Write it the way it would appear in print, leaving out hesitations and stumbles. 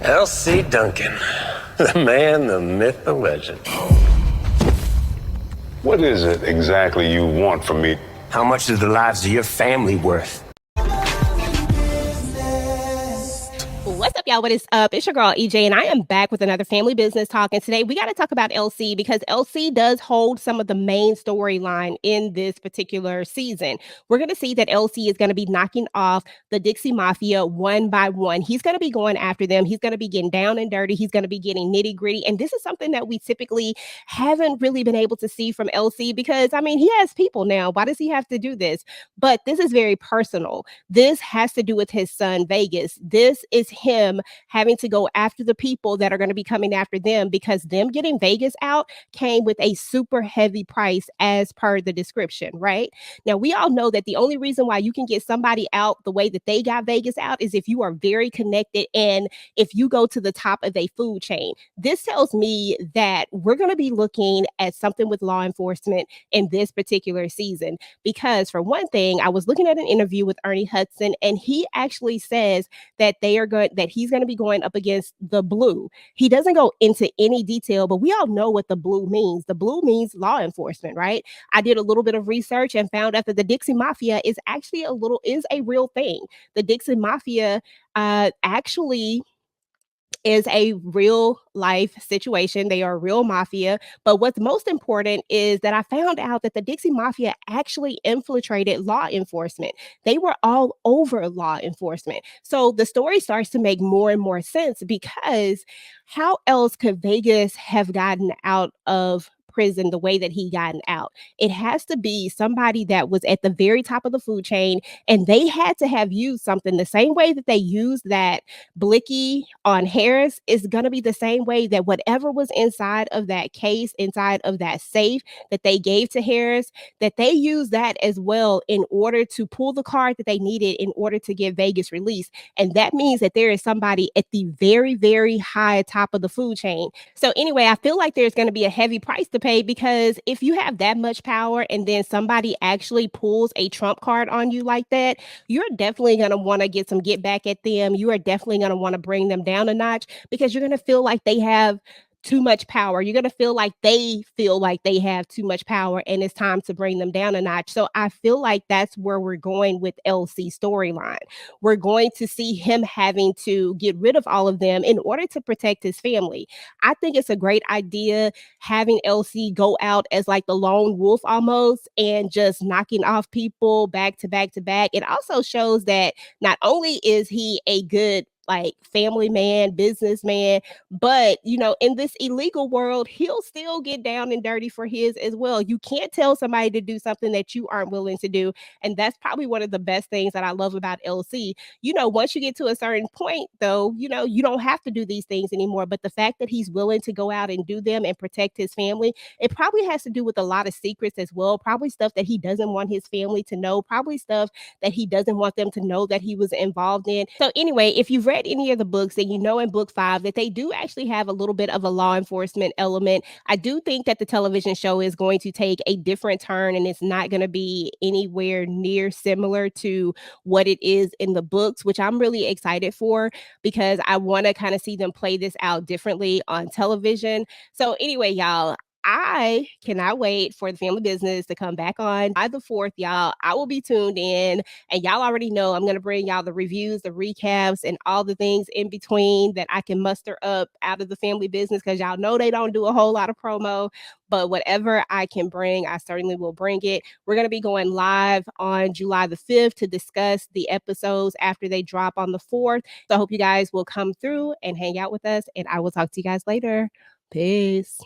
LC Duncan, the man, the myth, the legend. What is it exactly you want from me? How much is the lives of your family worth? What's up, y'all? What is up? It's your girl, EJ, and I am back with another family business talk. And today we got to talk about LC because LC does hold some of the main storyline in this particular season. We're going to see that LC is going to be knocking off the Dixie Mafia one by one. He's going to be going after them. He's going to be getting down and dirty. He's going to be getting nitty gritty. And this is something that we typically haven't really been able to see from LC because, I mean, he has people now. Why does he have to do this? But this is very personal. This has to do with his son, Vegas. This is him having to go after the people that are going to be coming after them because them getting Vegas out came with a super heavy price as per the description, right? Now, we all know that the only reason why you can get somebody out the way that they got Vegas out is if you are very connected and if you go to the top of a food chain. This tells me that we're going to be looking at something with law enforcement in this particular season because, for one thing, I was looking at an interview with Ernie Hudson and he actually says that he's going to be going up against the blue. He doesn't go into any detail, but we all know what the blue means. The blue means law enforcement, right? I did a little bit of research and found out that the Dixie Mafia is actually a real thing. The Dixie Mafia actually is a real life situation. They are a real mafia. But what's most important is that I found out that the Dixie Mafia actually infiltrated law enforcement. They were all over law enforcement. So the story starts to make more and more sense because how else could Vegas have gotten out of prison the way that he gotten out? It has to be somebody that was at the very top of the food chain and they had to have used something the same way that they used that blicky on Harris is going to be the same way that whatever was inside of that case, inside of that safe that they gave to Harris, that they used that as well in order to pull the card that they needed in order to get Vegas released. And that means that there is somebody at the very, very high top of the food chain. So anyway, I feel like there's going to be a heavy price to pay because if you have that much power and then somebody actually pulls a trump card on you like that, you're definitely going to want to get some get back at them. You are definitely going to want to bring them down a notch because you're going to feel like they have too much power. You're going to feel like they have too much power and it's time to bring them down a notch. So I feel like that's where we're going with LC storyline. We're going to see him having to get rid of all of them in order to protect his family. I think it's a great idea having LC go out as like the lone wolf almost and just knocking off people back to back to back. It also shows that not only is he a good like family man, businessman, but in this illegal world, he'll still get down and dirty for his as well. You can't tell somebody to do something that you aren't willing to do. And that's probably one of the best things that I love about LC. Once you get to a certain point, though, you don't have to do these things anymore. But the fact that he's willing to go out and do them and protect his family, it probably has to do with a lot of secrets as well. Probably stuff that he doesn't want his family to know, probably stuff that he doesn't want them to know that he was involved in. So anyway, if you've read any of the books, then you know in book 5 that they do actually have a little bit of a law enforcement element. I do think that the television show is going to take a different turn and it's not going to be anywhere near similar to what it is in the books, which I'm really excited for because I want to kind of see them play this out differently on television. So anyway, y'all, I cannot wait for the family business to come back on by the 4th, y'all. I will be tuned in, and y'all already know I'm going to bring y'all the reviews, the recaps, and all the things in between that I can muster up out of the family business because y'all know they don't do a whole lot of promo, but whatever I can bring, I certainly will bring it. We're going to be going live on July the 5th to discuss the episodes after they drop on the 4th. So I hope you guys will come through and hang out with us, and I will talk to you guys later. Peace.